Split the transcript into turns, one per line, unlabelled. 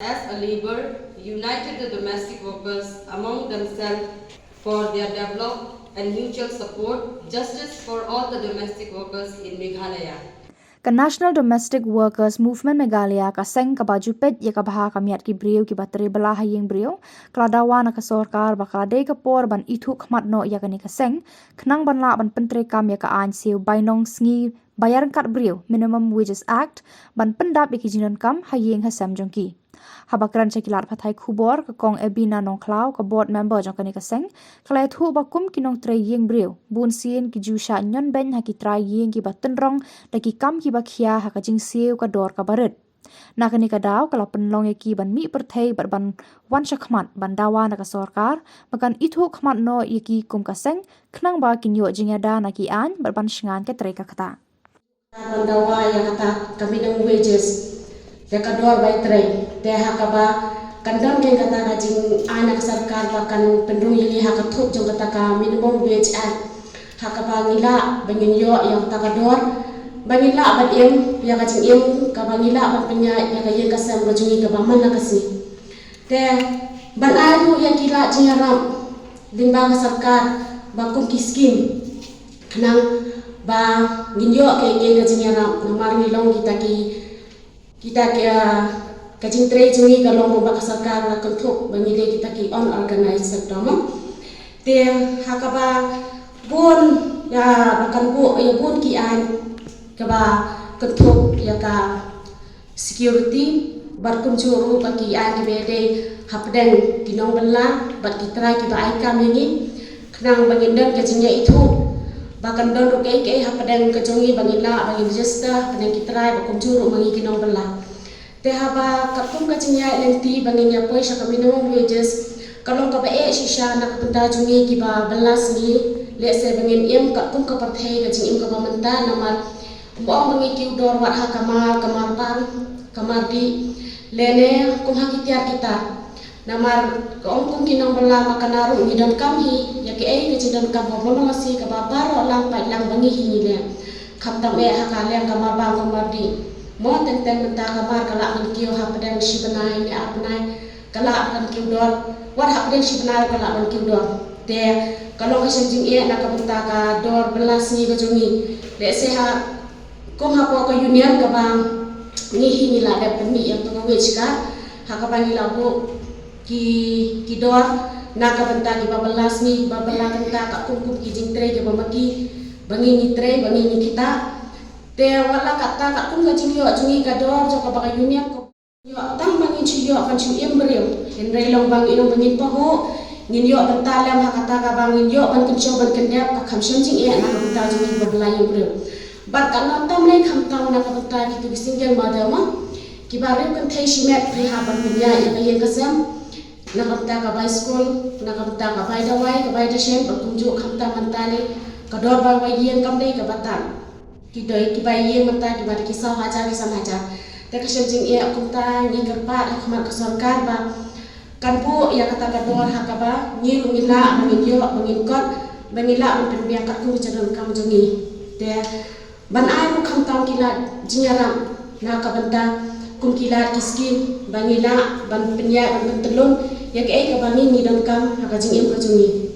As a labor, united the domestic workers among themselves for their development and mutual support, justice for all the domestic workers in Meghalaya.
Ka National Domestic Workers Movement Meghalaya ka seng ka baju pet ya ka baha ka miat ki brio ki bateri belah hayeng brio kladawa na ka sorkar ba klade ka por ban itu khmat no ya ka ni ka seng khnang ban la ban pentre kam ya ka an siu bainong sngi bayar kat brio Minimum Wages Act ban pendap ya ki jinon kam hayeng ha sam jongki habakran chakilat phathai khubor ka kong ebina nong klau ka board member jong ka ni ka seng klai thu ba kum ki nong tre yeng brio bun sien ki ju sha nyon ben ha ki trai yeng ki ba tenrong da ki kam ki ba khia ha ka jing siu ka dor ka baret na ka ni ka daw kala penlong ya ki ban mi perthei bar ban wan shakhmat ban dawa na ka sorkar makan ithu khmat no ya ki kum ka seng khnang ba kin yo jinga da na ki an bar ban shingan ke tre ka kata
Bandawa yang kata minimum wages Deka dua by tray, dia hakaba kandang yang kata kajing anak sarkar bahkan pendung yang hak tuh jong kata ka minimum wage act hakaba ngila bangin yo yang kata dor bangila abad yang kajing yang kabangila abad penya yang kaya kasam bajungi kabaman na kasi dia ban ayu yang kila jingaram limbang sarkar bakum kiskim nang ba nginyo kaya kajing yaram namar ngilong kita kajing tray jungi kalong bobak sarkar na kentuk bangile kita ki unorganized sector mo te hakaba bon ya bakan bu ya bon ki an kaba kentuk ya ka security barkum juru baki an ki bede hapden kinong bella bat kitra ki ba ai kam ini kenang bangindang kajingnya itu bahkan don rukai ke hapden kejongi bangila bangin register pen kitra bakum juru mangi kinong bella te haba katum kajingnya lenti banginya poisa ka minimum wages kalong ka bae shisha na kapenta jungi ki ba belas ni le se bangin im katum ka parthai kajing im ka bamanta namar mo mangi ki dor wat ha kamar pan kamar di lene kum ha kita namar kum kinong bella makanaru ni dan kami ya ke kajing dan kam bono masih ka babaro lang pa lang bangi hi le kham ta me ha ka le kamar ba kamar di mo tentang benta kamar kala kan kiyo hapden shibanai ni apnai kala kan kiyo dor war hapden shibanai kala kan kiyo dor te kalau ka shenjing e na ka benta ka dor belas ni ka jungi le se ha kom ha ko ka union ka bang ni hi ni la da peni yang to wage ka ha ka bang la bo ki dor na ka benta ki babelas ni babela benta ka kum ki jing tre ke bamaki bangi ni tre bangi ni kita te wala kata kat kum kajing yo jungi ka dor jo ka baka union ko yo tam bangin chi yo kan chu em brio en rei long bang ilong bangin pa ho ngin yo benta lam ha kata ka bangin yo ban kin cho ban kin dep ka kham shen jing e na ka benta jungi ba bla yo brio bar kan nam tam nei kham taw na ka benta ki tu single mother ma ki ba re kan thai shi met pri ha ban bin ya ya ka yen ka sam na ka benta ka bai school na ka benta ka bai dawai ka bai da shen ba kum jo kham ta man ta ne ka dor ba wai yen kam dei ka batan kidoi kibai mata di bari kisah haja kisah haja te kasem jing e akunta ni gerpa akhmat ka sarkar ba kan bu ya kata ka dor hakaba ni rumila mangin yo mangin kot bangila mun biang kat ku cadon kam jongi te ban ai ku kham taw kila jinyaram na ka banta kum kila kiskin bangila ban penya ban telun ya ke ka bangi ni dan kam ka jing em ka jongi